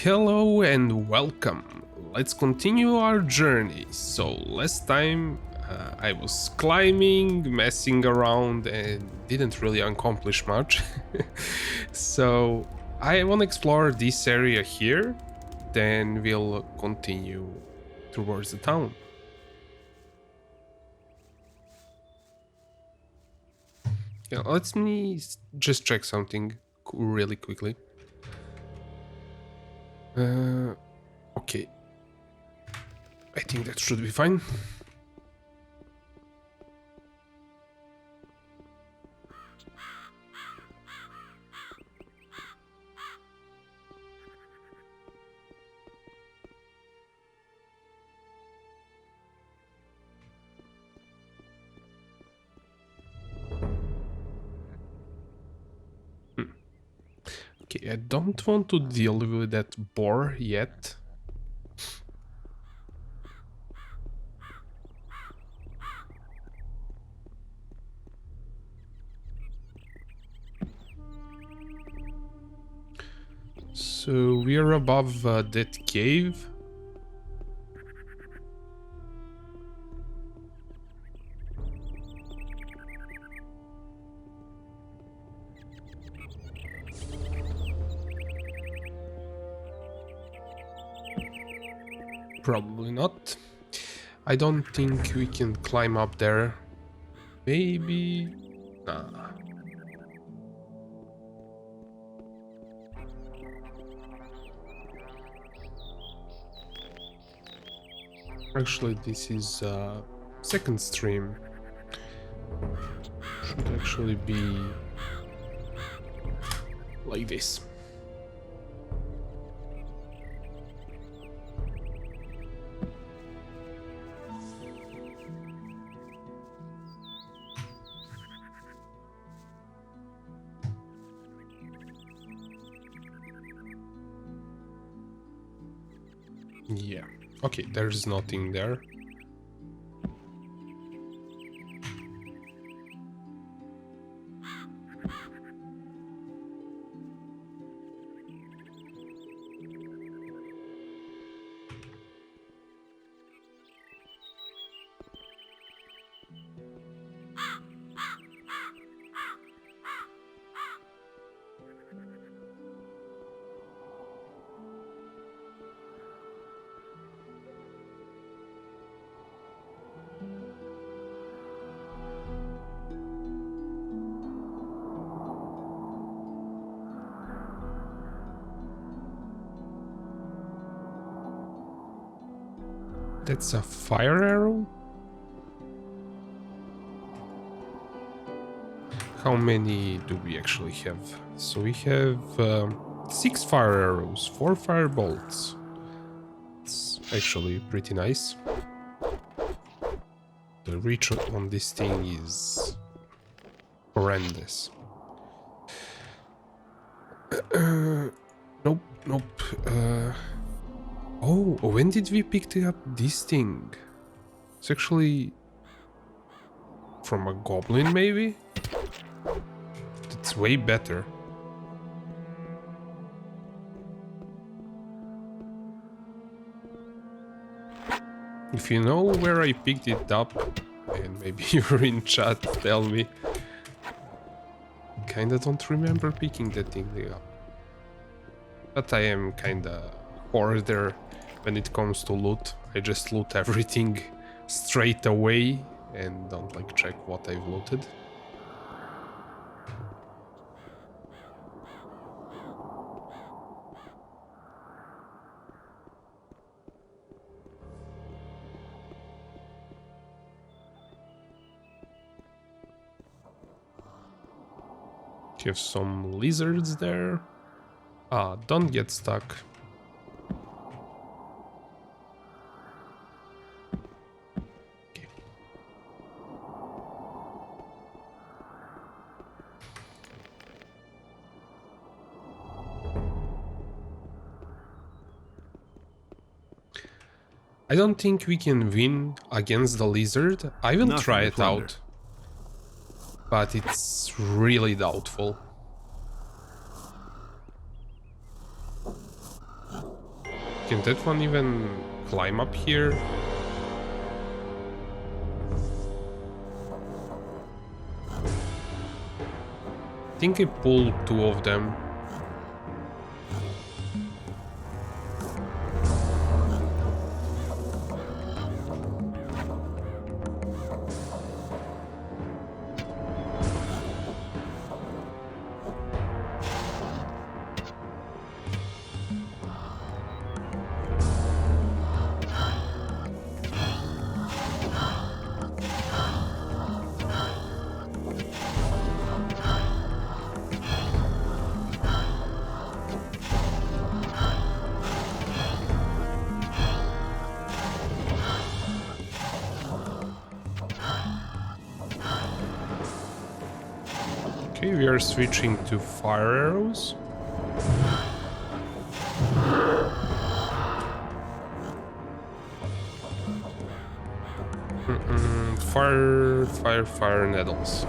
Hello and welcome. Let's continue our journey. So last time I was climbing, messing around and didn't really accomplish much. So I want to explore this area here, then we'll continue towards the town. Yeah, let me just check something really quickly. Okay. I think that should be fine. Okay, I don't want to deal with that boar yet. So we are above that cave. Probably not. I don't think we can climb up there. Maybe... Nah. Actually, this is second stream. Should actually be like this. Yeah. Okay, there's nothing there. That's a fire arrow? How many do we actually have? So we have 6 fire arrows, 4 fire bolts. It's actually pretty nice. The reach on this thing is horrendous. Nope, nope. Oh, when did we pick up this thing? It's actually from a goblin, maybe? It's way better. If you know where I picked it up, and maybe you're in chat, tell me. Kinda don't remember picking that thing up. But I am kinda hoarder when it comes to loot. I just loot everything straight away and don't like check what I've looted. You have some lizards there. Ah, don't get stuck. Okay. I don't think we can win against the lizard. I will try it out. But it's really doubtful. Can that one even climb up here? I think I pulled two of them. Okay, we are switching to fire arrows. Fire needles.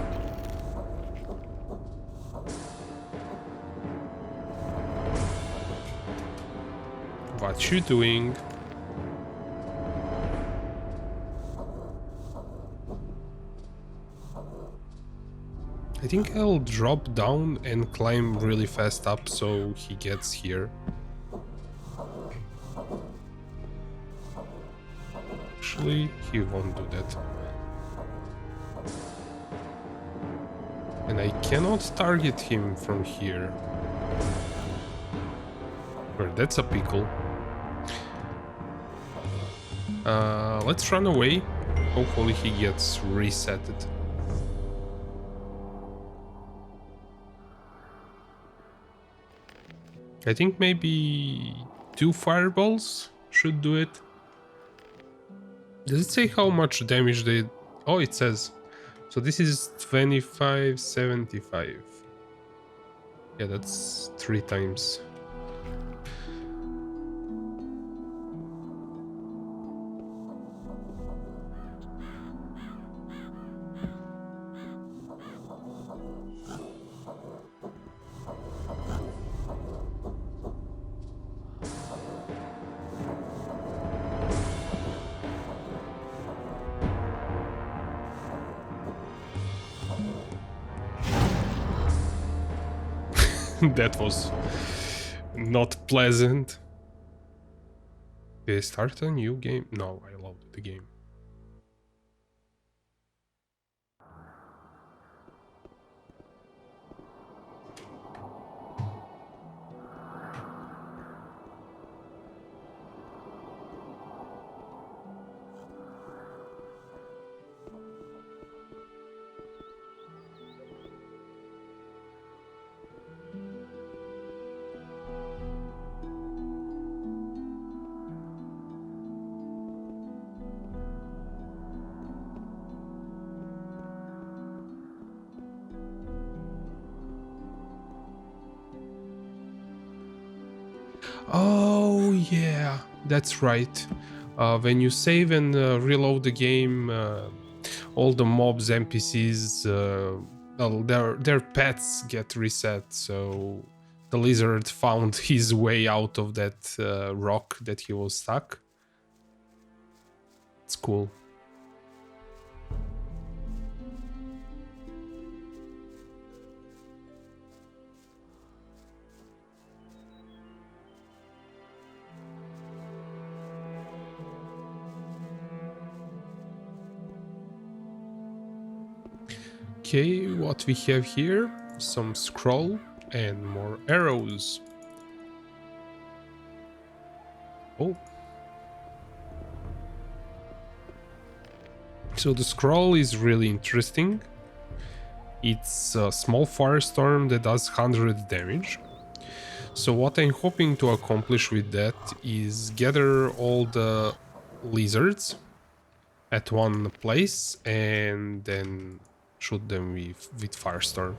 What you doing? I think I'll drop down and climb really fast up so he gets here. Actually, he won't do that. And I cannot target him from here. Well, that's a pickle. Let's run away. Hopefully he gets resetted. I think maybe 2 fireballs should do it. Does it say how much damage they... Oh, it says. So this is 25, 75. Yeah, that's 3 times. That was not pleasant. Did I start a new game? No, I loved the game. Oh yeah, that's right. When you save and reload the game, all the mobs, NPCs, well, their pets get reset. So the lizard found his way out of that rock that he was stuck. It's cool. Okay, what we have here, some scroll and more arrows. Oh. So the scroll is really interesting. It's a small firestorm that does 100 damage. So what I'm hoping to accomplish with that is gather all the lizards at one place and then shoot them with firestorm.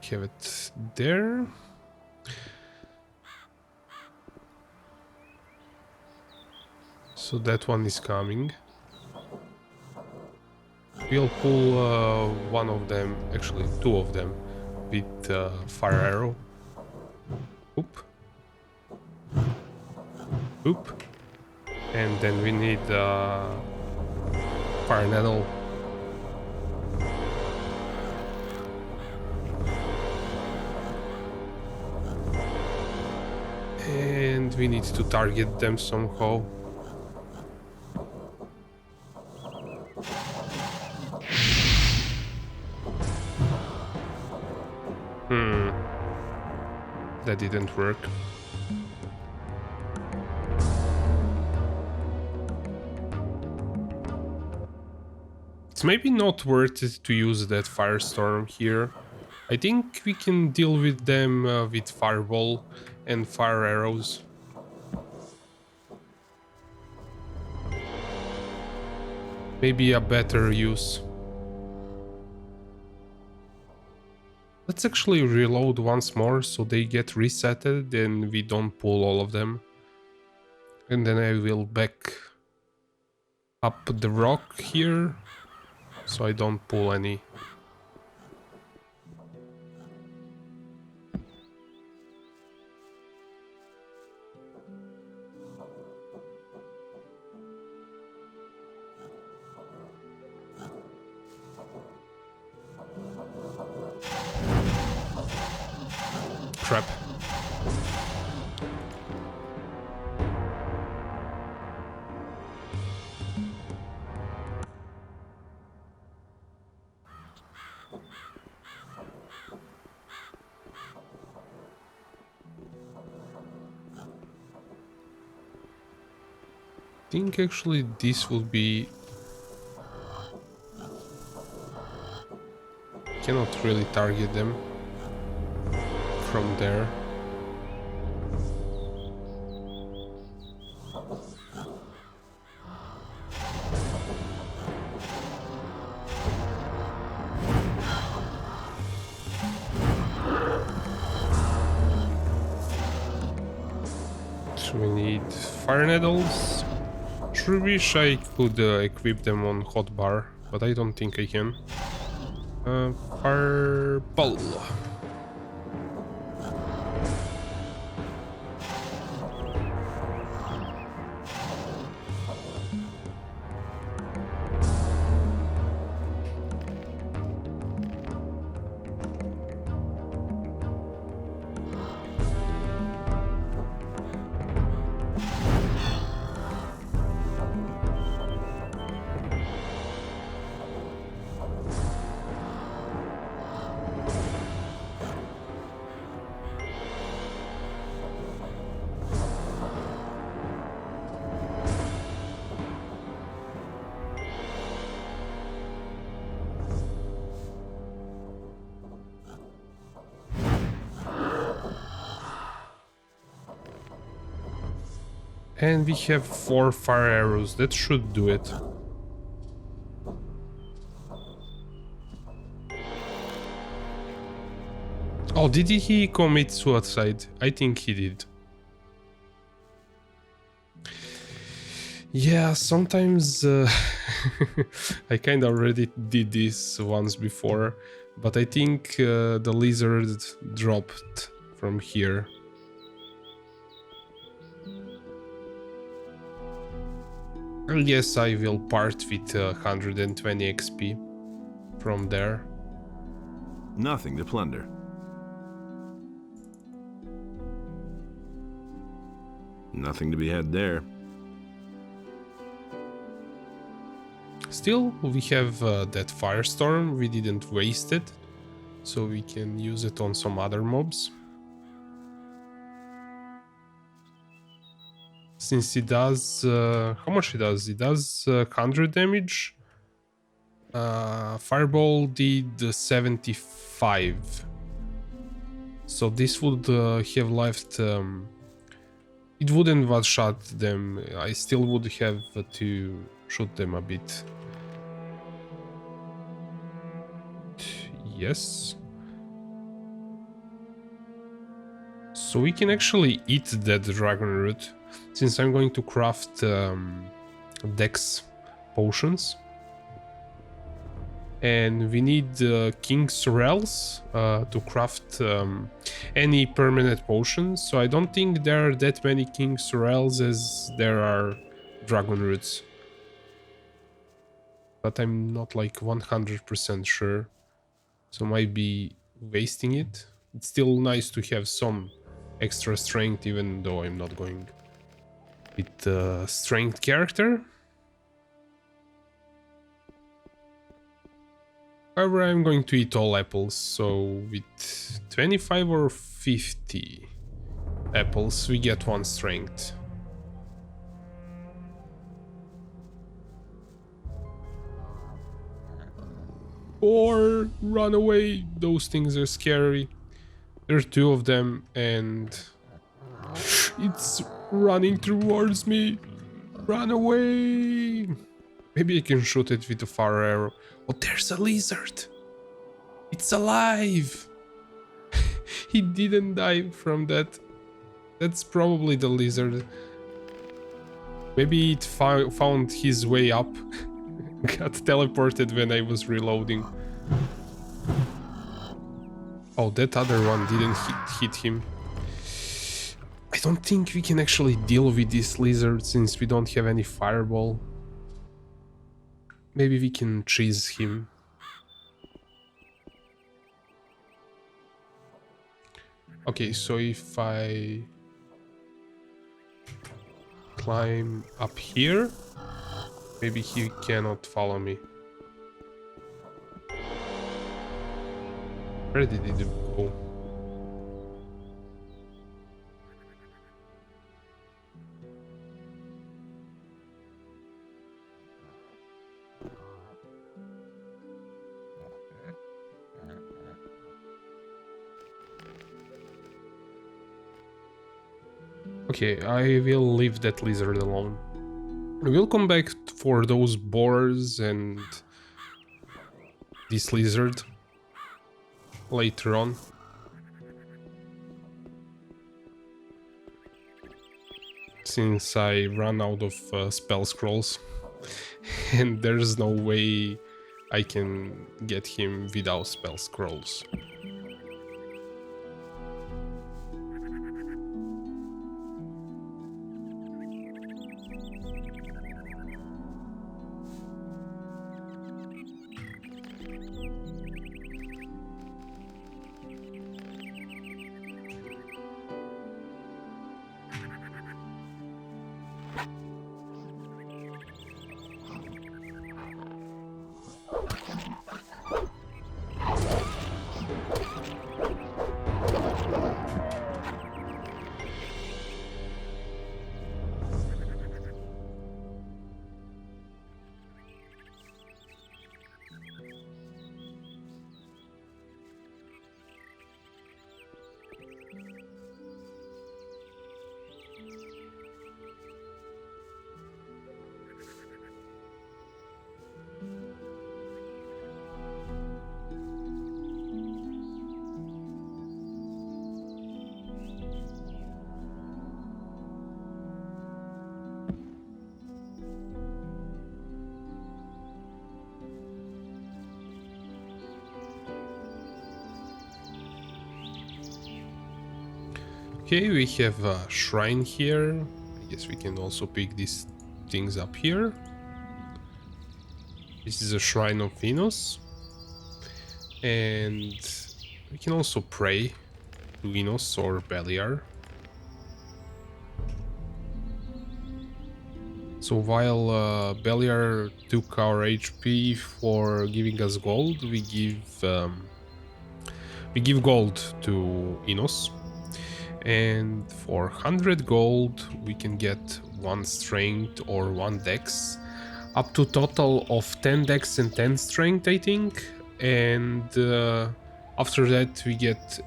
Have it there. So that one is coming. We'll pull one of them, actually 2 of them, with fire arrow. Oop. Oop. And then we need fire nettle. And we need to target them somehow. That didn't work. It's maybe not worth it to use that firestorm here. I think we can deal with them with fireball and fire arrows. Maybe a better use. Let's actually reload once more so they get resetted and we don't pull all of them. And then I will back up the rock here so I don't pull any. Crap. I think actually this would be... Cannot really target them from there. So we need fire needles. Sure wish I could equip them on hotbar, but I don't think I can. Fireball. And we have 4 fire arrows, that should do it. Oh, did he commit suicide? I think he did. Yeah, sometimes I kinda already did this once before, but I think the lizard dropped from here. Yes, I will part with 120 XP from there. Nothing to plunder. Nothing to be had there. Still, we have that firestorm, we didn't waste it, so we can use it on some other mobs. Since it does, how much it does? It does 100 damage. Fireball did 75. So this would have left... it wouldn't one-shot them. I still would have to shoot them a bit. Yes. So we can actually eat that dragon root, since I'm going to craft dex potions. and we need King Sorrels to craft any permanent potions. So I don't think there are that many King Sorrels as there are Dragon Roots. But I'm not like 100% sure. So might be wasting it. It's still nice to have some extra strength, even though I'm not going with the strength character. However, I'm going to eat all apples, so with 25 or 50 apples, we get 1 strength. Or run away, those things are scary. There are 2 of them and it's running towards me. Run away! Maybe I can shoot it with a fire arrow. Oh, there's a lizard! It's alive! He didn't die from that. That's probably the lizard. Maybe it found his way up. Got teleported when I was reloading. Oh, that other one didn't hit him. I don't think we can actually deal with this lizard since we don't have any fireball. Maybe we can chase him. Okay, so if I climb up here, maybe he cannot follow me. Where did it go? Okay, I will leave that lizard alone. We'll come back for those boars and this lizard later on. Since I ran out of spell scrolls and there's no way I can get him without spell scrolls. Okay, we have a shrine here. I guess we can also pick these things up here. This is a shrine of Venus. And we can also pray to Venus or Beliar. So while Beliar took our HP for giving us gold, we give gold to Enos. And for 100 gold we can get 1 strength or 1 dex, up to total of 10 dex and 10 strength, I think. And after that we get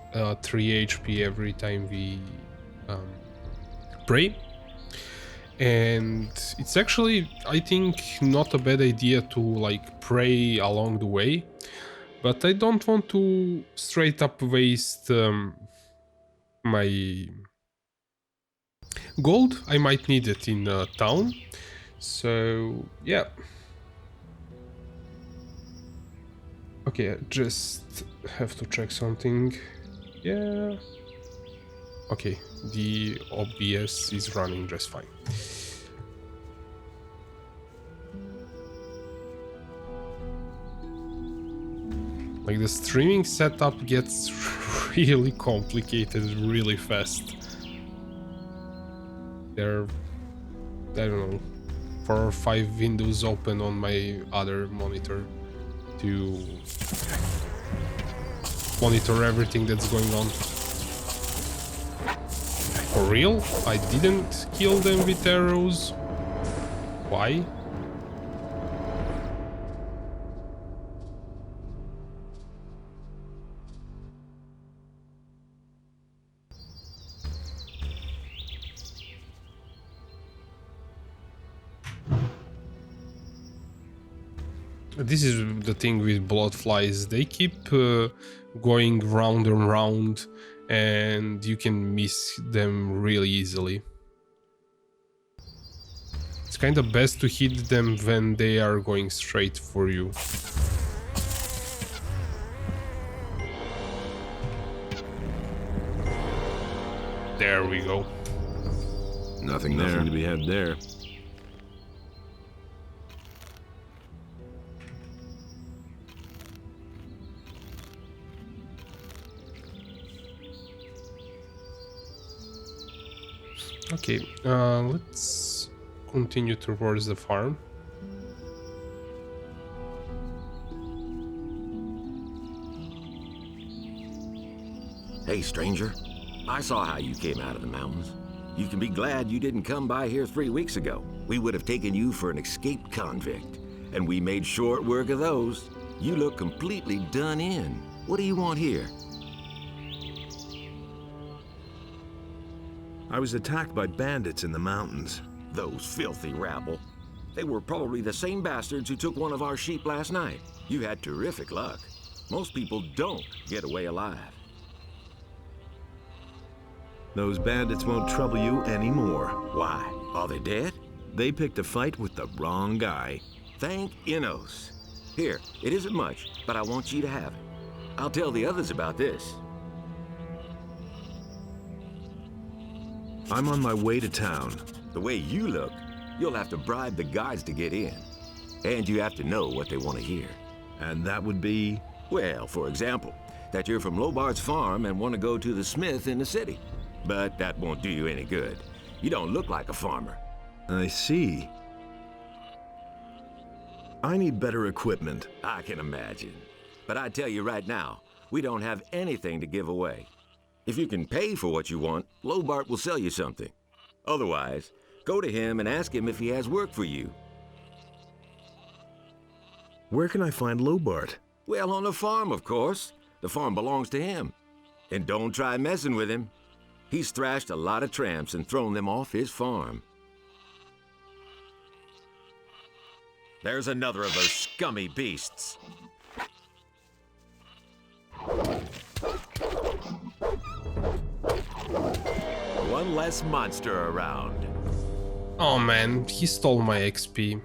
3 HP every time we pray. And it's actually, I think, not a bad idea to like pray along the way, but I don't want to straight up waste my gold. I might need it in town, so yeah. Okay, I just have to check something. Yeah. Okay, the OBS is running just fine. Like, the streaming setup gets really complicated really fast. There are, I don't know, 4 or 5 windows open on my other monitor to monitor everything that's going on. For real? I didn't kill them with arrows? Why? This is the thing with bloodflies. They keep going round and round, and you can miss them really easily. It's kind of best to hit them when they are going straight for you. There we go. Nothing to be had there. Okay, let's continue towards the farm. Hey, stranger. I saw how you came out of the mountains. You can be glad you didn't come by here 3 weeks ago. We would have taken you for an escaped convict. And we made short work of those. You look completely done in. What do you want here? I was attacked by bandits in the mountains. Those filthy rabble. They were probably the same bastards who took one of our sheep last night. You had terrific luck. Most people don't get away alive. Those bandits won't trouble you anymore. Why? Are they dead? They picked a fight with the wrong guy. Thank Innos. Here, it isn't much, but I want you to have it. I'll tell the others about this. I'm on my way to town. The way you look, you'll have to bribe the guards to get in. And you have to know what they want to hear. And that would be? Well, for example, that you're from Lobart's farm and want to go to the smith in the city. But that won't do you any good. You don't look like a farmer. I see. I need better equipment. I can imagine. But I tell you right now, we don't have anything to give away. If you can pay for what you want, Lobart will sell you something. Otherwise, go to him and ask him if he has work for you. Where can I find Lobart? Well, on the farm, of course. The farm belongs to him. And don't try messing with him. He's thrashed a lot of tramps and thrown them off his farm. There's another of those scummy beasts. One less monster around. Oh man, he stole my XP.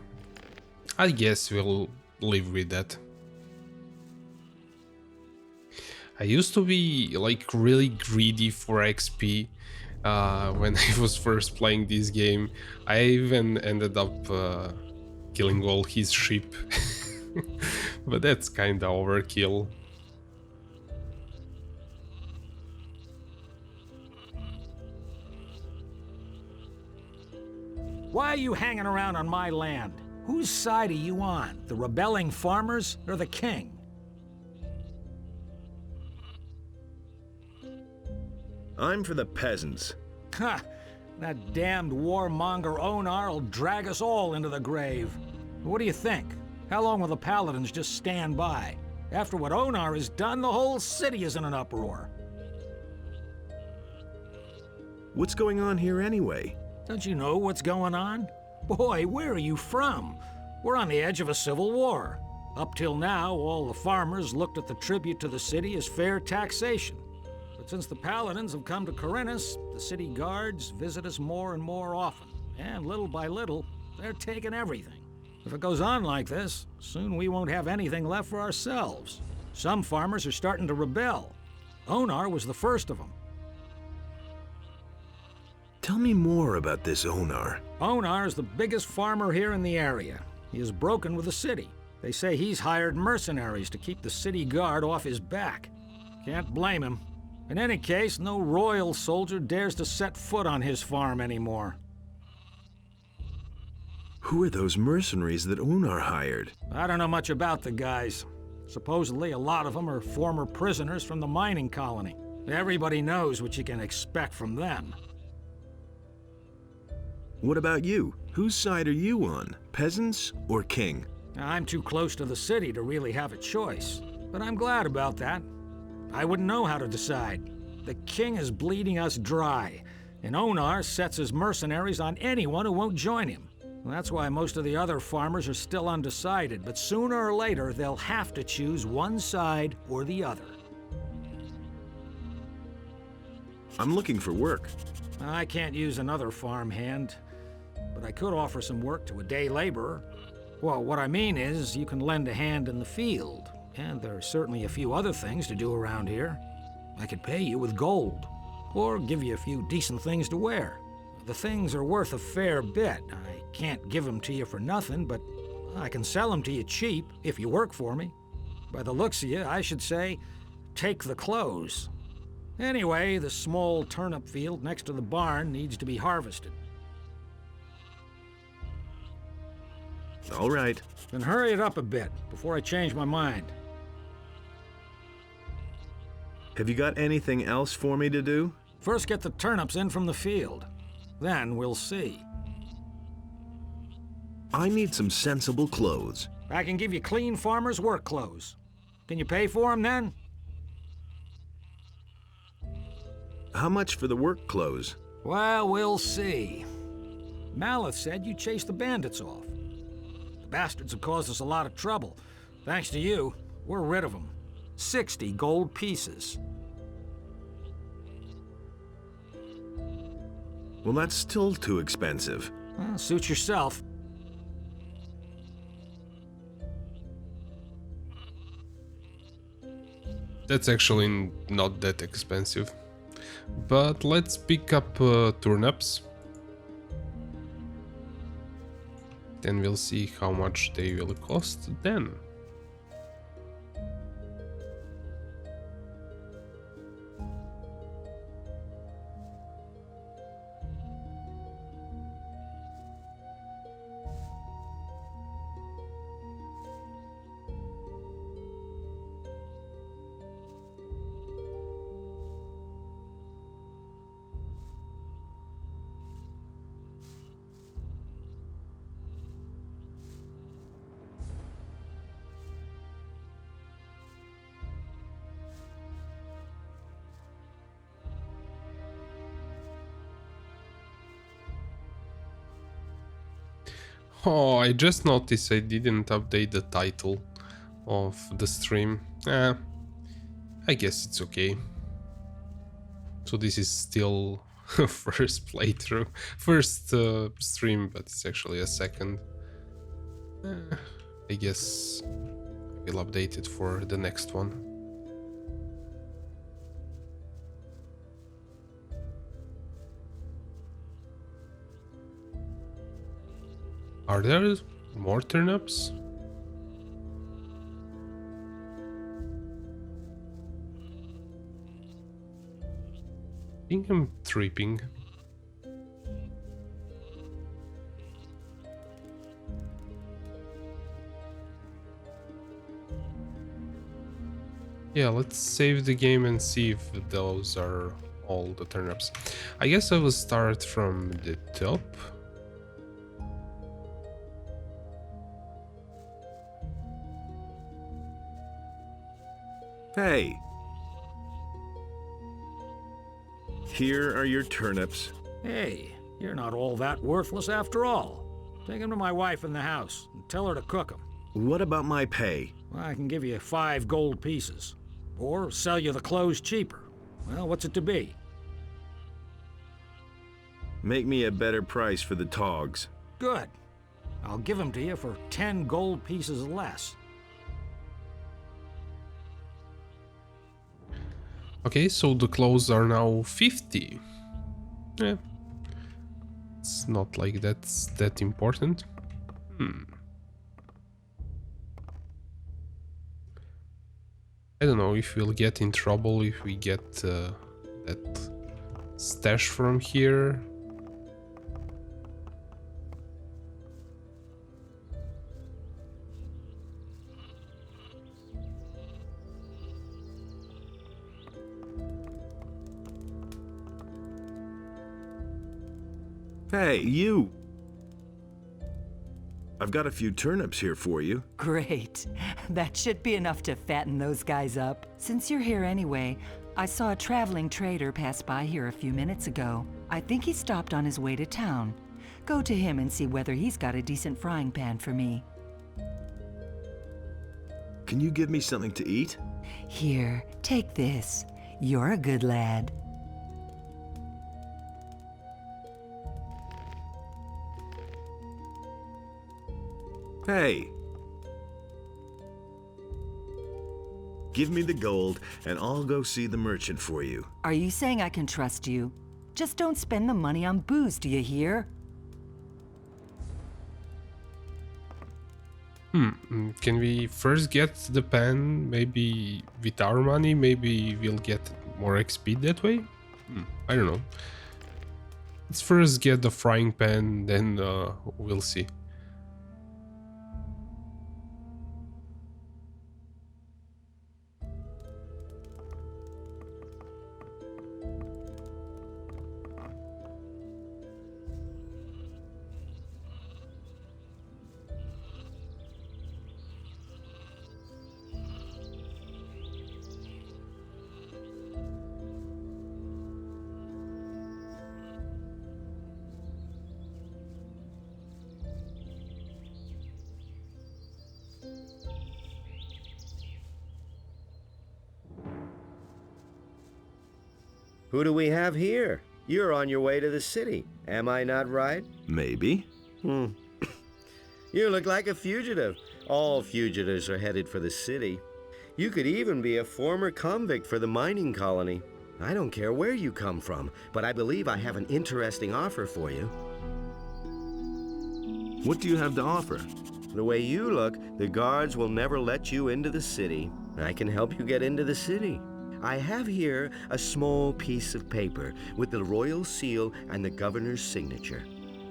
I guess we'll live with that. I used to be like really greedy for XP when I was first playing this game. I even ended up killing all his sheep. But that's kinda overkill. Why are you hanging around on my land? Whose side are you on? The rebelling farmers or the king? I'm for the peasants. Ha! That damned warmonger Onar will drag us all into the grave. What do you think? How long will the paladins just stand by? After what Onar has done, the whole city is in an uproar. What's going on here anyway? Don't you know what's going on? Boy, where are you from? We're on the edge of a civil war. Up till now, all the farmers looked at the tribute to the city as fair taxation. But since the paladins have come to Khorinis, the city guards visit us more and more often. And little by little, they're taking everything. If it goes on like this, soon we won't have anything left for ourselves. Some farmers are starting to rebel. Onar was the first of them. Tell me more about this Onar. Onar is the biggest farmer here in the area. He is broken with the city. They say he's hired mercenaries to keep the city guard off his back. Can't blame him. In any case, no royal soldier dares to set foot on his farm anymore. Who are those mercenaries that Onar hired? I don't know much about the guys. Supposedly, a lot of them are former prisoners from the mining colony. Everybody knows what you can expect from them. What about you? Whose side are you on? Peasants or king? I'm too close to the city to really have a choice, but I'm glad about that. I wouldn't know how to decide. The king is bleeding us dry, and Onar sets his mercenaries on anyone who won't join him. That's why most of the other farmers are still undecided, but sooner or later they'll have to choose one side or the other. I'm looking for work. I can't use another farmhand, but I could offer some work to a day laborer. Well, what I mean is, you can lend a hand in the field, and there are certainly a few other things to do around here. I could pay you with gold, or give you a few decent things to wear. The things are worth a fair bit. I can't give them to you for nothing, but I can sell them to you cheap if you work for me. By the looks of you, I should say, take the clothes. Anyway, the small turnip field next to the barn needs to be harvested. All right. Then hurry it up a bit before I change my mind. Have you got anything else for me to do? First get the turnips in from the field. Then we'll see. I need some sensible clothes. I can give you clean farmer's work clothes. Can you pay for them then? How much for the work clothes? Well, we'll see. Maleth said you chased the bandits off. The bastards have caused us a lot of trouble. Thanks to you, we're rid of them. 60 gold pieces. Well, that's still too expensive. Well, suit yourself. That's actually not that expensive. But let's pick up turnips. Then we'll see how much they will cost then. Oh, I just noticed I didn't update the title of the stream. I guess it's okay. So this is still first playthrough, first stream, but it's actually a second. I guess we'll update it for the next one. Are there more turnips? I think I'm tripping. Yeah, let's save the game and see if those are all the turnips. I guess I will start from the top. Hey. Here are your turnips. Hey, you're not all that worthless after all. Take them to my wife in the house and tell her to cook them. What about my pay? Well, I can give you 5 gold pieces. Or sell you the clothes cheaper. Well, what's it to be? Make me a better price for the togs. Good. I'll give them to you for 10 gold pieces less. Okay, so the clothes are now 50. Yeah. It's not like that's that important. I don't know if we'll get in trouble if we get that stash from here. Hey, you! I've got a few turnips here for you. Great. That should be enough to fatten those guys up. Since you're here anyway, I saw a traveling trader pass by here a few minutes ago. I think he stopped on his way to town. Go to him and see whether he's got a decent frying pan for me. Can you give me something to eat? Here, take this. You're a good lad. Hey! Give me the gold, and I'll go see the merchant for you. Are you saying I can trust you? Just don't spend the money on booze, do you hear? Can we first get the pan? Maybe with our money, maybe we'll get more XP that way? I don't know. Let's first get the frying pan, then we'll see. Who do we have here? You're on your way to the city, am I not right? Maybe. You look like a fugitive. All fugitives are headed for the city. You could even be a former convict for the mining colony. I don't care where you come from, but I believe I have an interesting offer for you. What do you have to offer? The way you look, the guards will never let you into the city. I can help you get into the city. I have here a small piece of paper with the royal seal and the governor's signature.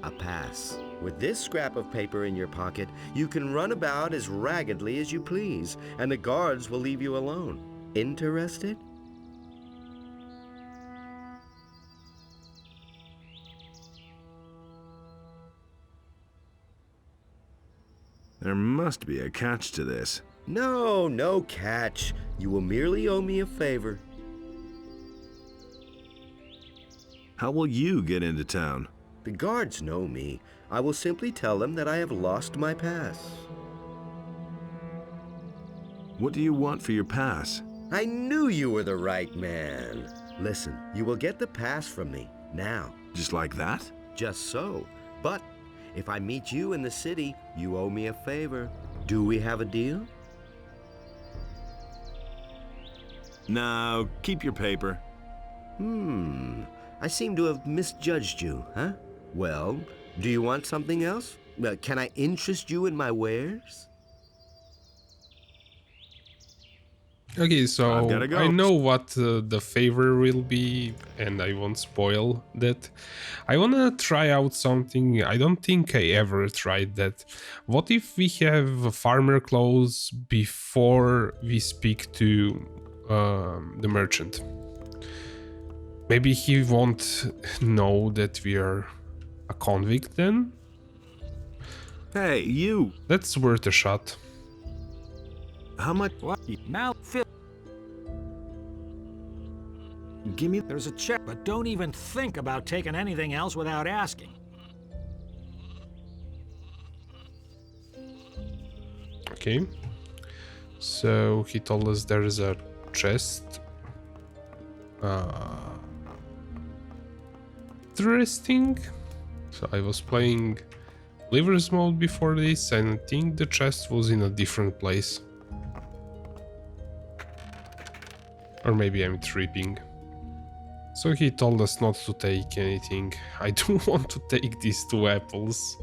A pass. With this scrap of paper in your pocket, you can run about as raggedly as you please, and the guards will leave you alone. Interested? There must be a catch to this. No, no catch. You will merely owe me a favor. How will you get into town? The guards know me. I will simply tell them that I have lost my pass. What do you want for your pass? I knew you were the right man. Listen, you will get the pass from me, now. Just like that? Just so. But if I meet you in the city, you owe me a favor. Do we have a deal? No, keep your paper. I seem to have misjudged you, huh? Well, do you want something else? Can I interest you in my wares? Okay, so I've gotta go. I know what the favor will be, and I won't spoil that. I wanna try out something. I don't think I ever tried that. What if we have farmer clothes before we speak to the merchant? Maybe he won't know that we are a convict then? Hey, you! That's worth a shot. How much? What? Now, Phil, Give me... there's a check, but don't even think about taking anything else without asking. Okay. So he told us there's a chest. Interesting. So I was playing Livers mode before this, and I think the chest was in a different place. Or maybe I'm tripping. So he told us not to take anything. I do want to take these 2 apples.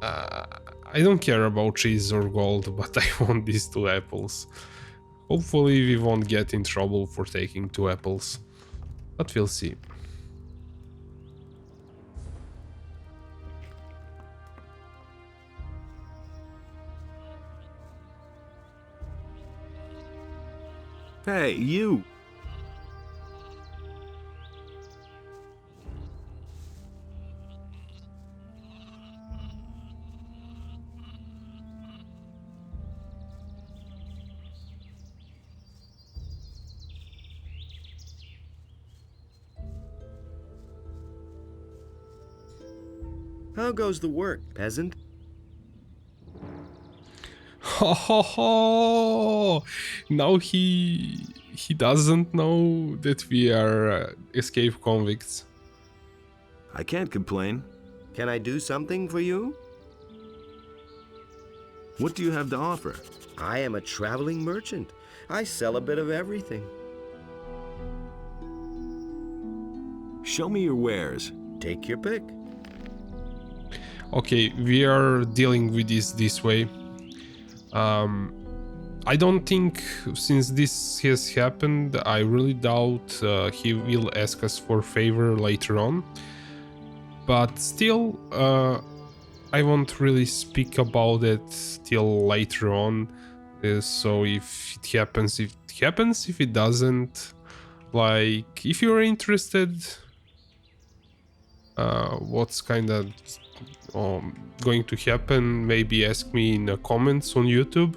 I don't care about cheese or gold, but I want these 2 apples. Hopefully we won't get in trouble for taking 2 apples. But we'll see. Hey, you! How goes the work, peasant? Ho ho ho! Now he doesn't know that we are escape convicts. I can't complain. Can I do something for you? What do you have to offer? I am a traveling merchant. I sell a bit of everything. Show me your wares. Take your pick. Okay, we are dealing with this way. I don't think, since this has happened, I really doubt he will ask us for favor later on. But still, I won't really speak about it till later on. So if it happens, it happens. If it doesn't, like, if you're interested, what's kind of going to happen, maybe ask me in the comments on YouTube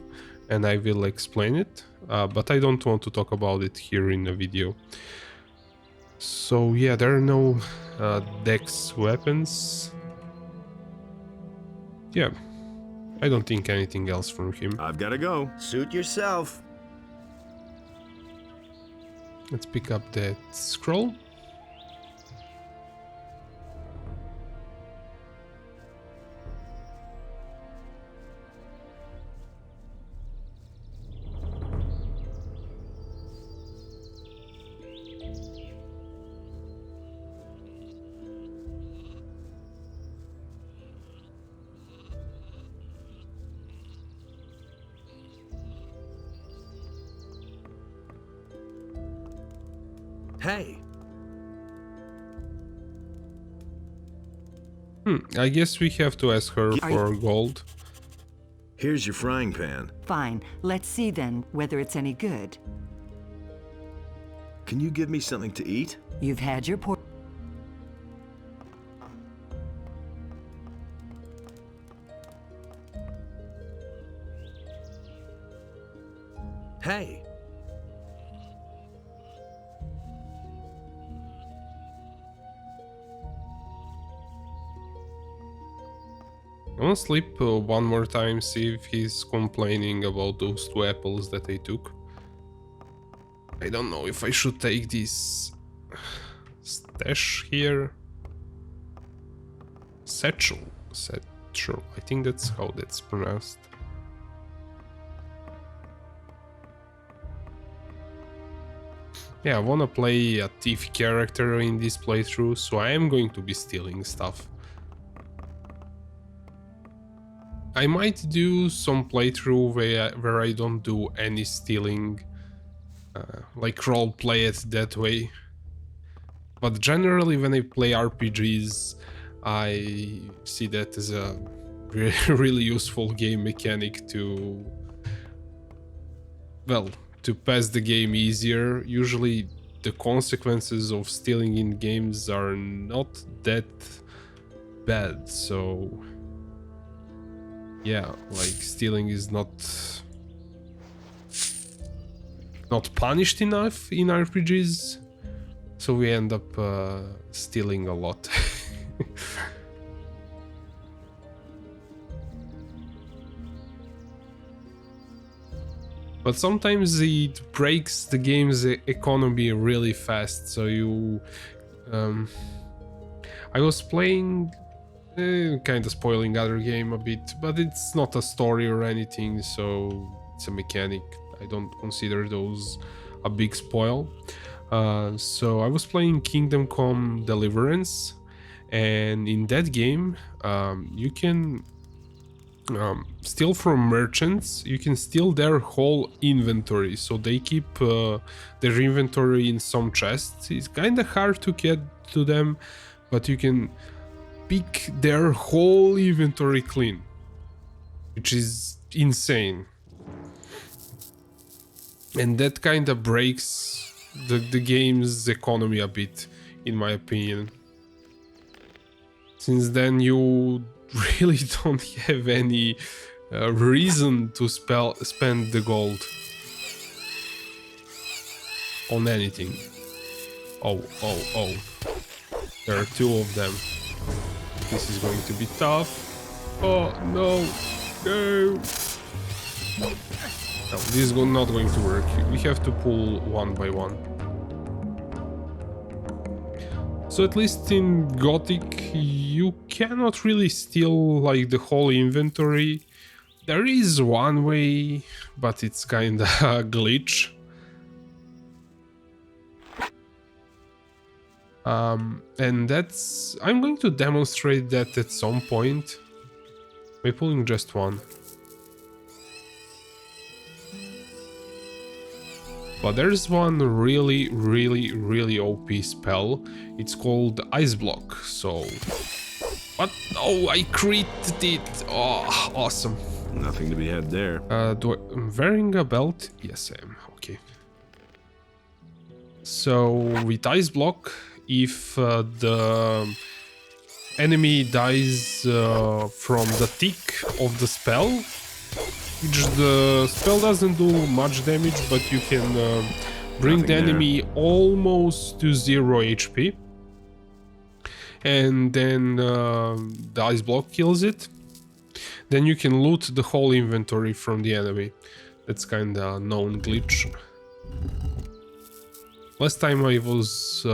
and I will explain it, but I don't want to talk about it here in the video. So yeah, there are no dex weapons. Yeah, I don't think anything else from him. I've got to go. Suit yourself. Let's pick up that scroll. Hey! I guess we have to ask her for gold. Here's your frying pan. Fine. Let's see then whether it's any good. Can you give me something to eat? You've had your por- Hey! I want to sleep one more time, see if he's complaining about those 2 apples that I took. I don't know if I should take this stash here. Satchel. Satchel. I think that's how that's pronounced. Yeah, I want to play a thief character in this playthrough, so I am going to be stealing stuff. I might do some playthrough where I don't do any stealing, like roleplay it that way. But generally when I play RPGs, I see that as a really useful game mechanic to, well, to pass the game easier. Usually the consequences of stealing in games are not that bad, so yeah, like stealing is not punished enough in RPGs, so we end up stealing a lot. But sometimes it breaks the game's economy really fast, so you... I was playing... kind of spoiling other game a bit, but it's not a story or anything, so it's a mechanic. I don't consider those a big spoil. So I was playing Kingdom Come Deliverance, and in that game you can steal from merchants. You can steal their whole inventory, so they keep their inventory in some chests. It's kind of hard to get to them, but you can pick their whole inventory clean, which is insane. And that kind of breaks the game's economy a bit, in my opinion. Since then you really don't have any reason to spend the gold on anything. Oh. There are two of them. This is going to be tough. Oh, no. No, this is not going to work. We have to pull one by one. So at least in Gothic, you cannot really steal like the whole inventory. There is one way, but it's kinda a glitch. And that's... I'm going to demonstrate that at some point by pulling just one. But there's one really OP spell. It's called Ice Block. So... What? Oh, I critted it! Oh, awesome. Nothing to be had there. I'm wearing a belt? Yes, I am. Okay. So, with Ice Block, if the enemy dies from the tick of the spell, which the spell doesn't do much damage, but you can bring the enemy almost to 0 HP. And then the Ice Block kills it. Then you can loot the whole inventory from the enemy. That's kinda a known glitch. Last time I was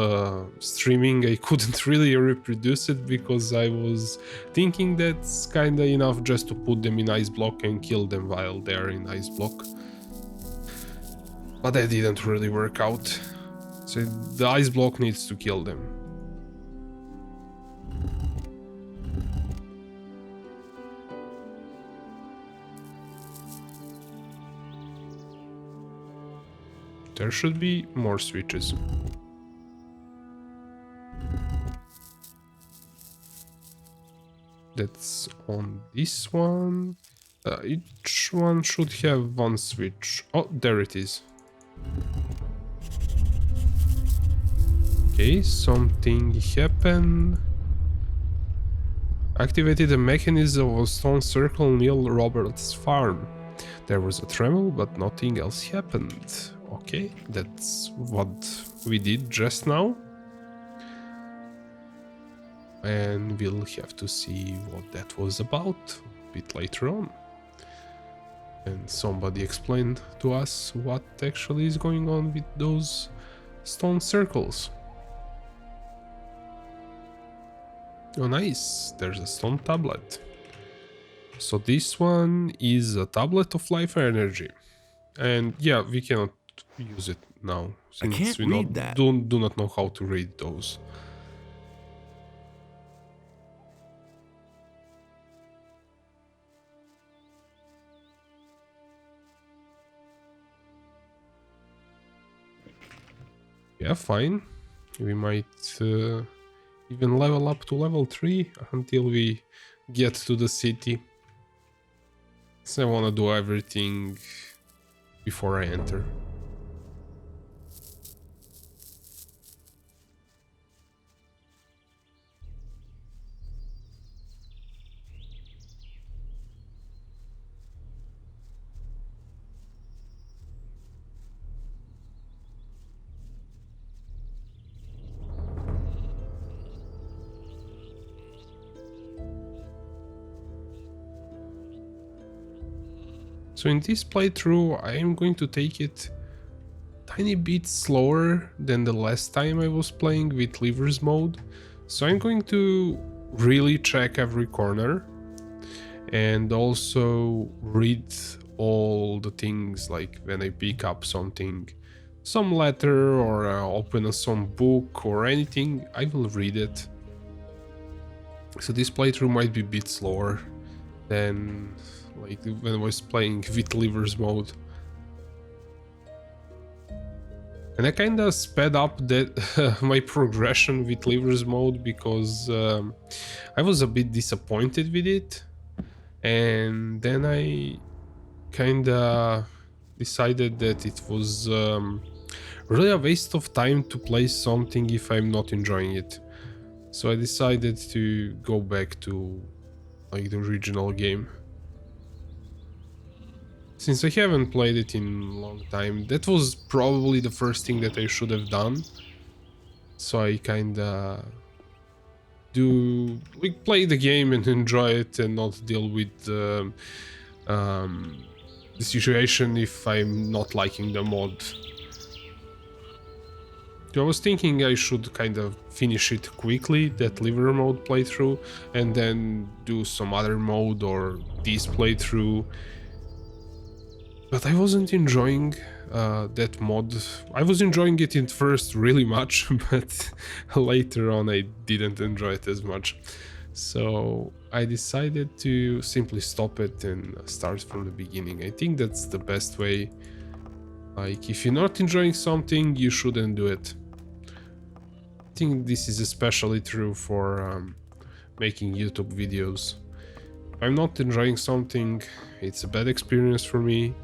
streaming, I couldn't really reproduce it because I was thinking that's kinda enough just to put them in Ice Block and kill them while they're in Ice Block. But that didn't really work out. So the Ice Block needs to kill them. There should be more switches. That's on this one. Each one should have one switch. Oh, there it is. Okay, something happened. Activated the mechanism of a stone circle near Robert's farm. There was a tremble, but nothing else happened. Okay, that's what we did just now. And we'll have to see what that was about a bit later on. And somebody explained to us what actually is going on with those stone circles. Oh nice, there's a stone tablet. So this one is a tablet of life energy. And yeah, we cannot use it now since we do not know how to read those. Yeah, fine. We might even level up to level 3 until we get to the city. So I want to do everything before I enter. So in this playthrough, I am going to take it tiny bit slower than the last time I was playing with Livers mode. So I'm going to really check every corner and also read all the things, like when I pick up something, some letter or open some book or anything, I will read it. So this playthrough might be a bit slower than like when I was playing with livers mode. And I kinda sped up that my progression with livers mode because I was a bit disappointed with it. And then I kinda decided that it was really a waste of time to play something if I'm not enjoying it. So I decided to go back to like the original game. Since I haven't played it in a long time, that was probably the first thing that I should have done. So I kinda do like play the game and enjoy it and not deal with the situation if I'm not liking the mod. I was thinking I should kind of finish it quickly, that liver mode playthrough, and then do some other mode or this playthrough. But I wasn't enjoying that mod. I was enjoying it at first really much, but later on I didn't enjoy it as much. So I decided to simply stop it and start from the beginning. I think that's the best way. Like, if you're not enjoying something, you shouldn't do it. I think this is especially true for making YouTube videos. If I'm not enjoying something, it's a bad experience for me.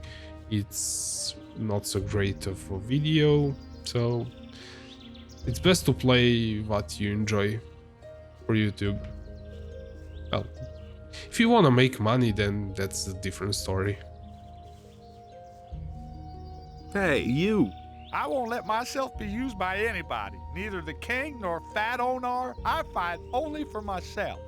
It's not so great of a video, so it's best to play what you enjoy for YouTube. Well, if you want to make money, then that's a different story. Hey, you! I won't let myself be used by anybody, neither the king nor Fat Onar. I fight only for myself.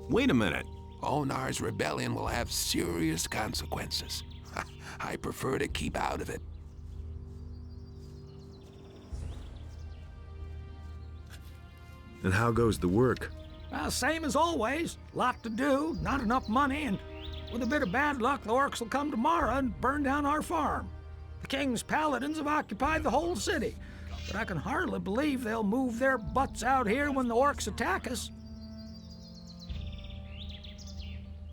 Wait a minute. Onar's rebellion will have serious consequences. I prefer to keep out of it. And how goes the work? Same as always. Lot to do, not enough money, and with a bit of bad luck, the orcs will come tomorrow and burn down our farm. The king's paladins have occupied the whole city, but I can hardly believe they'll move their butts out here when the orcs attack us.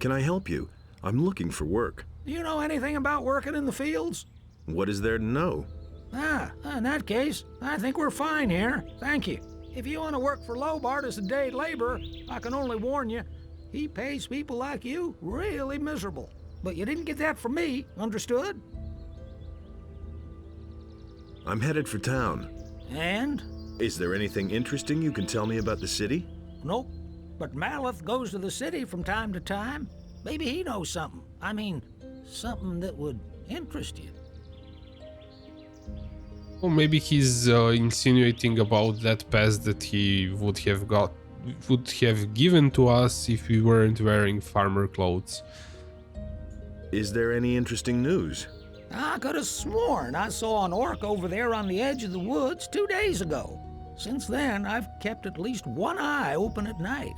Can I help you? I'm looking for work. Do you know anything about working in the fields? What is there to know? In that case, I think we're fine here. Thank you. If you want to work for Lobart as a day laborer, I can only warn you, he pays people like you really miserable. But you didn't get that from me, understood? I'm headed for town. And? Is there anything interesting you can tell me about the city? Nope. But Maleth goes to the city from time to time. Maybe he knows something. I mean, something that would interest you. Or maybe he's insinuating about that pass that he would have given to us if we weren't wearing farmer clothes. Is there any interesting news? I could have sworn I saw an orc over there on the edge of the woods 2 days ago. Since then, I've kept at least one eye open at night.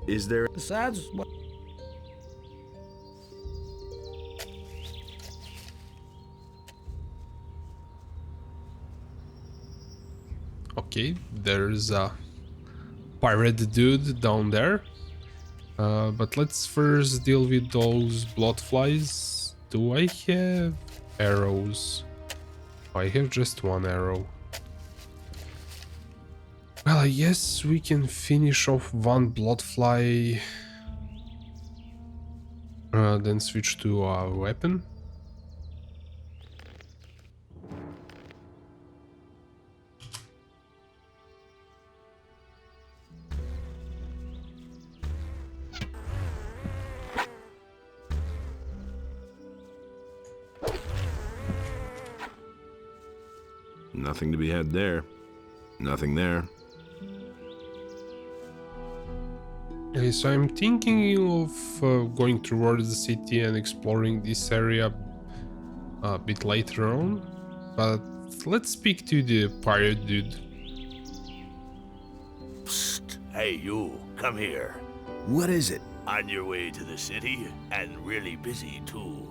Is there... Besides what... Okay, there's a pirate dude down there. But let's first deal with those bloodflies. Do I have arrows? I have just one arrow. Well, I guess we can finish off one bloodfly, then switch to a weapon. Nothing to be had there. Nothing there. Okay, so I'm thinking of going towards the city and exploring this area a bit later on, but let's speak to the pirate dude. Psst. Hey, you, come here. What is it? On your way to the city, and really busy, too.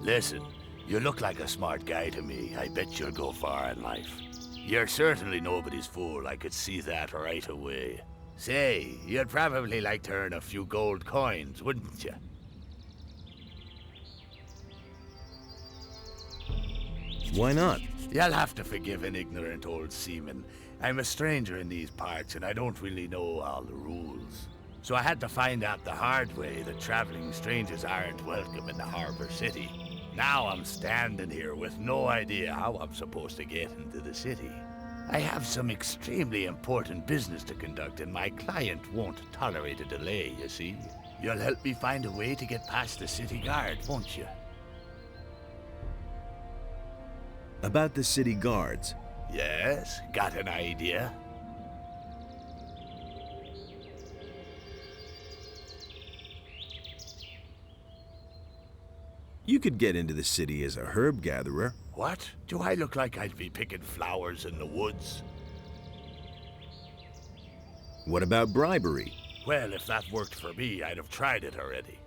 Listen, you look like a smart guy to me. I bet you'll go far in life. You're certainly nobody's fool. I could see that right away. Say, you'd probably like to earn a few gold coins, wouldn't you? Why not? You'll have to forgive an ignorant old seaman. I'm a stranger in these parts, and I don't really know all the rules. So I had to find out the hard way that traveling strangers aren't welcome in the harbor city. Now I'm standing here with no idea how I'm supposed to get into the city. I have some extremely important business to conduct, and my client won't tolerate a delay, you see. You'll help me find a way to get past the city guard, won't you? About the city guards. Yes, got an idea? You could get into the city as a herb gatherer. What? Do I look like I'd be picking flowers in the woods? What about bribery? Well, if that worked for me, I'd have tried it already.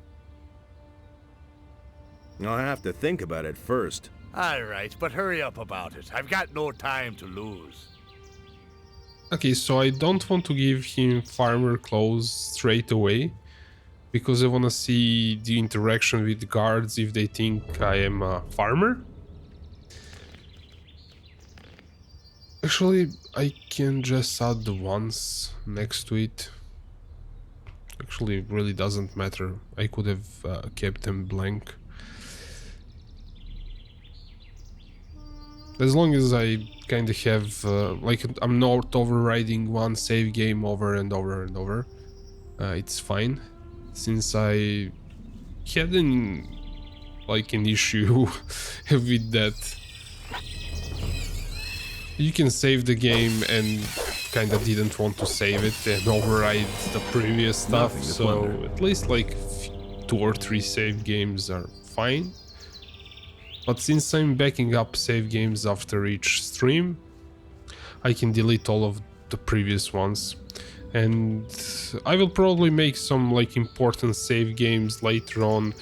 I'll have to think about it first. All right, but hurry up about it. I've got no time to lose. Okay, so I don't want to give him farmer clothes straight away, because I want to see the interaction with the guards if they think I am a farmer. Actually, I can just add the ones next to it. Actually, it really doesn't matter. I could have kept them blank. As long as I kind of have, like, I'm not overriding one save game over and over and over, it's fine. Since I had an issue with that. You can save the game and kind of didn't want to save it and override the previous stuff, so at least like 2 or 3 save games are fine. But since I'm backing up save games after each stream, I can delete all of the previous ones. And I will probably make some like important save games later on,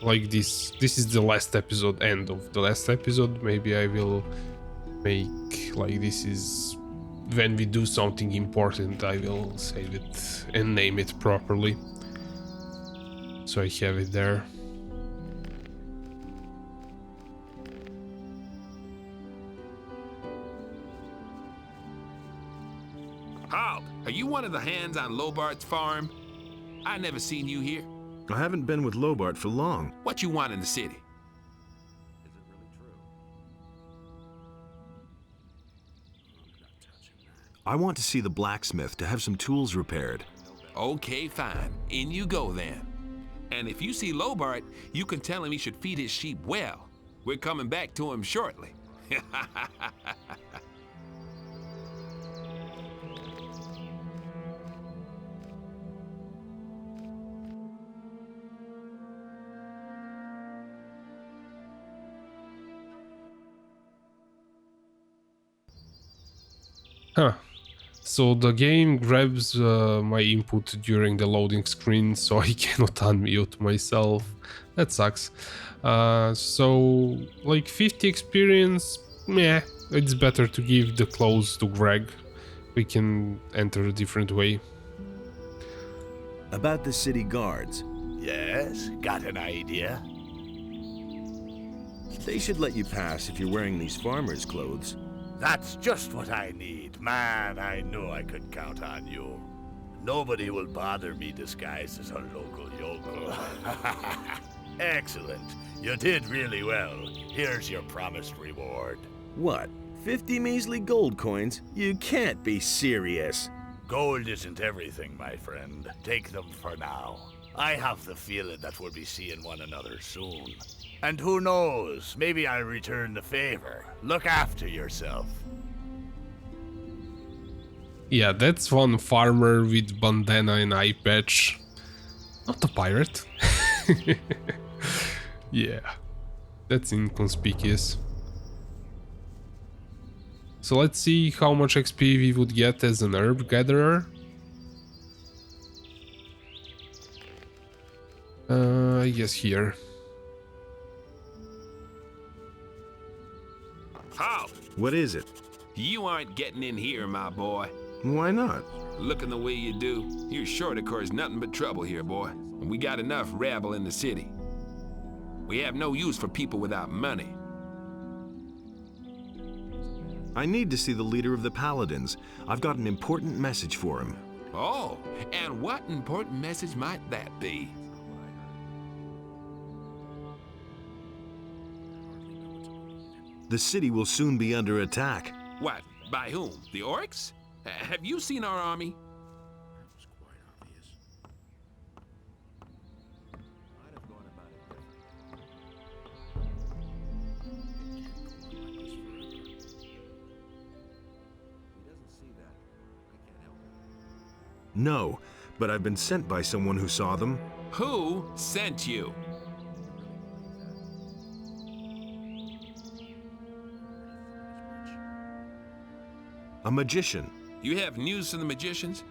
like this. This is the last episode, end of the last episode. Maybe I will make like this is when we do something important, I will save it and name it properly. So I have it there. Halt! Are you one of the hands on Lobart's farm? I never seen you here. I haven't been with Lobart for long. What you want in the city? I want to see the blacksmith to have some tools repaired. Okay, fine. In you go then. And if you see Lobart, you can tell him he should feed his sheep well. We're coming back to him shortly. Huh. So the game grabs my input during the loading screen, so I cannot unmute myself. That sucks. So like 50 experience, meh, it's better to give the clothes to Greg. We can enter a different way. About the city guards. Yes, got an idea? They should let you pass if you're wearing these farmer's clothes. That's just what I need. Man, I knew I could count on you. Nobody will bother me disguised as a local yokel. Excellent. You did really well. Here's your promised reward. What? 50 measly gold coins? You can't be serious. Gold isn't everything, my friend. Take them for now. I have the feeling that we'll be seeing one another soon. And who knows, maybe I'll return the favor. Look after yourself. Yeah, that's one farmer with bandana and eye patch. Not a pirate. Yeah, that's inconspicuous. So let's see how much XP we would get as an herb gatherer. I guess here. What is it? You aren't getting in here, my boy. Why not? Looking the way you do, you're sure to cause nothing but trouble here, boy. And we got enough rabble in the city. We have no use for people without money. I need to see the leader of the paladins. I've got an important message for him. Oh, and what important message might that be? The city will soon be under attack. What? By whom? The orcs? Have you seen our army? No, but I've been sent by someone who saw them. Who sent you? A magician. You have news from the magicians?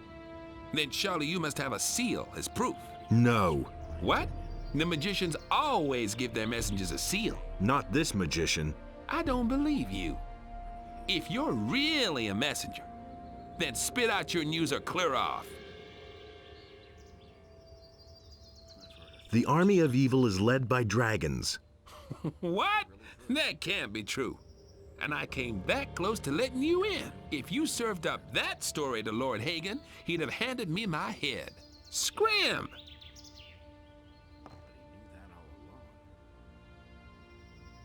Then surely you must have a seal as proof. No. What? The magicians always give their messengers a seal. Not this magician. I don't believe you. If you're really a messenger, then spit out your news or clear off. The army of evil is led by dragons. What? That can't be true. And I came that close to letting you in. If you served up that story to Lord Hagen, he'd have handed me my head. Scram!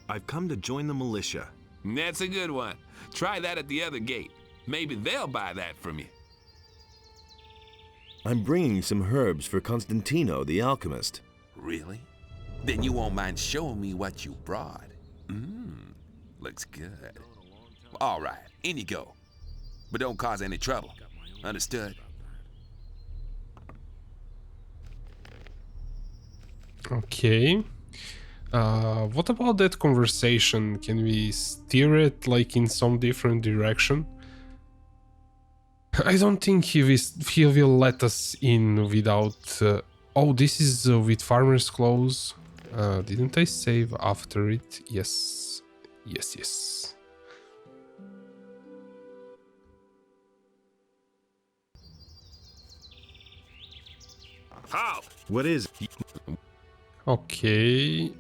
I've come to join the militia. That's a good one. Try that at the other gate. Maybe they'll buy that from you. I'm bringing some herbs for Constantino, the alchemist. Really? Then you won't mind showing me what you brought. Looks good. All right, in you go. But don't cause any trouble. Understood? Okay. What about that conversation? Can we steer it like in some different direction? I don't think he will let us in without... oh, this is with farmer's clothes. Didn't I save after it? Yes. Yes. How? What is it? Okay.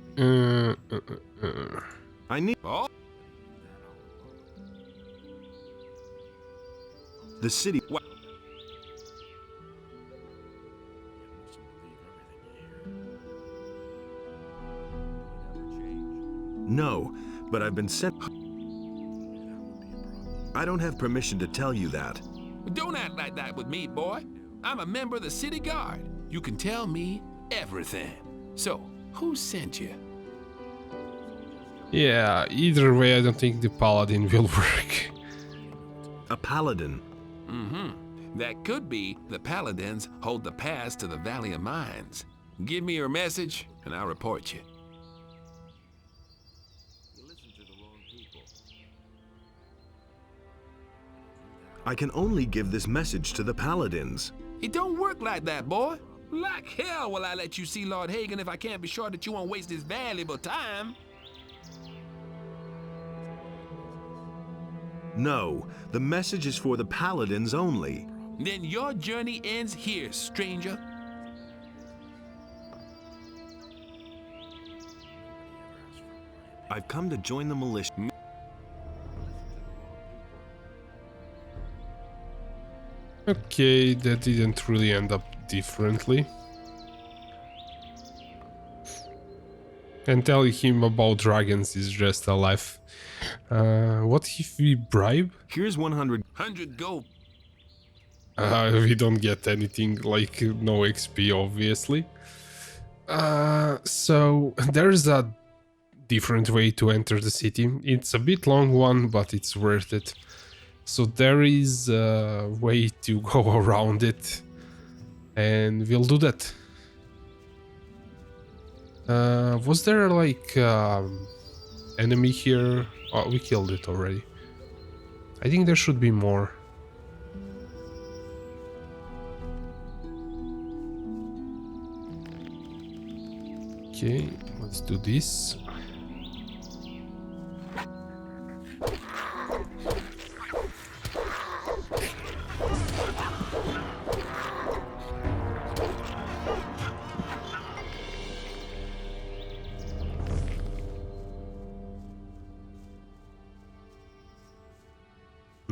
I need... Oh. The city... What? No, but I've been sent... I don't have permission to tell you that. Don't act like that with me, boy. I'm a member of the city guard. You can tell me everything. So, who sent you? Yeah, either way, I don't think the paladin will work. A paladin. That could be the paladins hold the pass to the Valley of Mines. Give me your message, and I'll report you. I can only give this message to the paladins. It don't work like that, boy. Like hell will I let you see Lord Hagen if I can't be sure that you won't waste his valuable time. No, the message is for the paladins only. Then your journey ends here, stranger. I've come to join the militia. Okay, that didn't really end up differently. And telling him about dragons is just a laugh. What if we bribe? Here's 100. 100 gold. We don't get anything, like no XP, obviously. So there's a different way to enter the city. It's a bit long one, but it's worth it. So there is a way to go around it, and we'll do that. Was there like enemy here? Oh, we killed it already. I think there should be more. Okay, let's do this.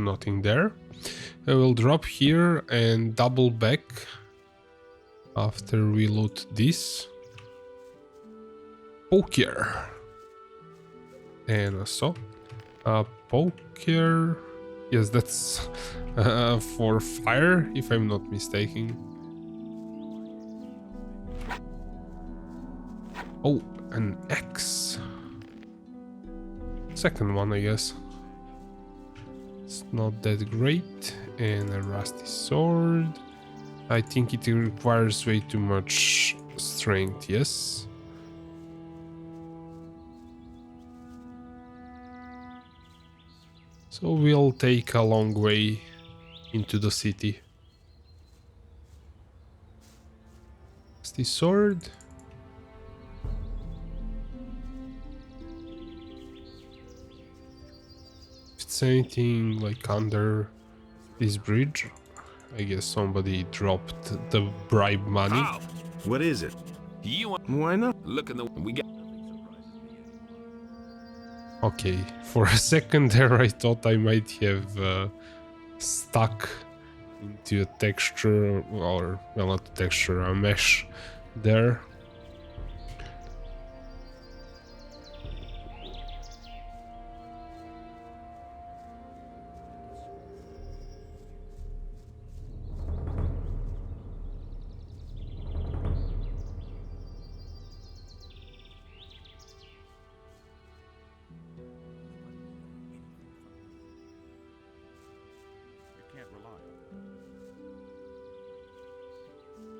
nothing there. I will drop here and double back after we loot this. Poker. And a saw. Poker. Yes, that's for fire, if I'm not mistaken. Oh, an axe. Second one, I guess. It's not that great. And a rusty sword. I think it requires way too much strength, yes. So we'll take a long way into the city. Rusty sword. If it's anything like under this bridge, I guess somebody dropped the bribe money. Oh, What is it? you want Why not? look in the we got Okay, for a second there I thought I might have stuck into a texture, or, well, not a texture, a mesh there.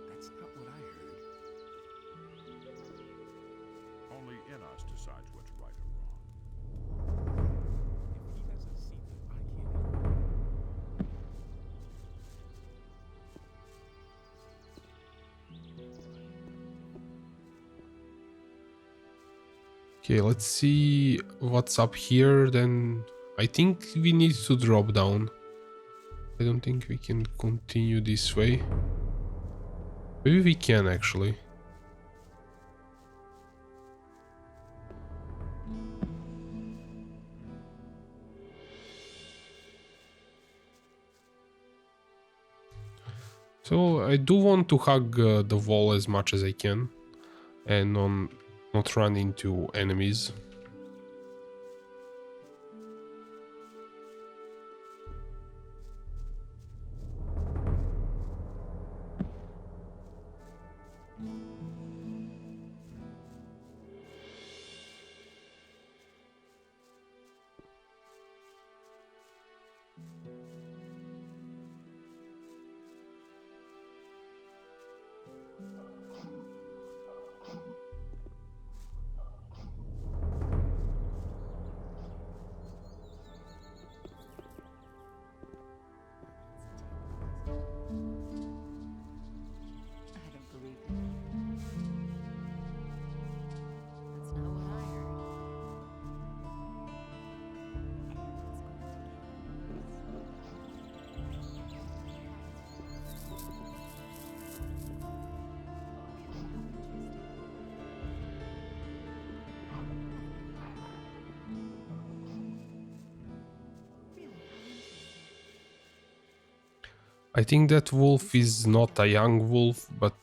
That's not what I heard. Only in us decides what's right or wrong. If he doesn't see that I can't. Okay, let's see what's up here. Then I think we need to drop down. I don't think we can continue this way. Maybe we can actually. So I do want to hug the wall as much as I can and not run into enemies. I think that wolf is not a young wolf, but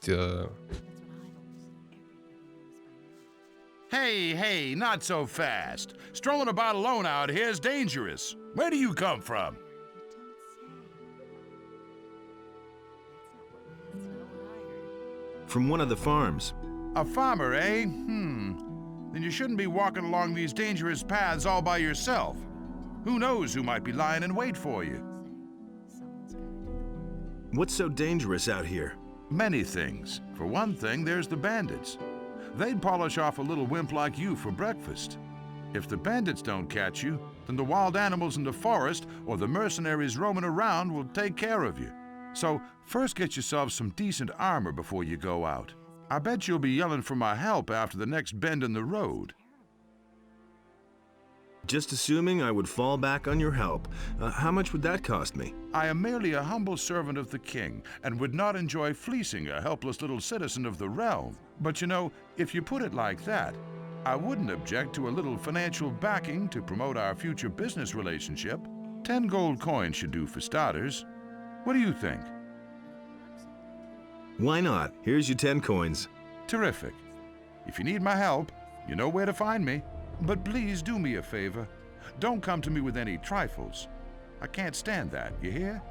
Hey, not so fast. Strolling about alone out here is dangerous. Where do you come from? From one of the farms. A farmer, eh? Then you shouldn't be walking along these dangerous paths all by yourself. Who knows who might be lying in wait for you? What's so dangerous out here? Many things. For one thing, there's the bandits. They'd polish off a little wimp like you for breakfast. If the bandits don't catch you, then the wild animals in the forest or the mercenaries roaming around will take care of you. So first get yourself some decent armor before you go out. I bet you'll be yelling for my help after the next bend in the road. Just assuming I would fall back on your help. How much would that cost me? I am merely a humble servant of the king, and would not enjoy fleecing a helpless little citizen of the realm. But you know, if you put it like that, I wouldn't object to a little financial backing to promote our future business relationship. 10 gold coins should do for starters. What do you think? Why not? Here's your 10 coins. Terrific. If you need my help, you know where to find me. But please do me a favor. Don't come to me with any trifles. I can't stand that, you hear?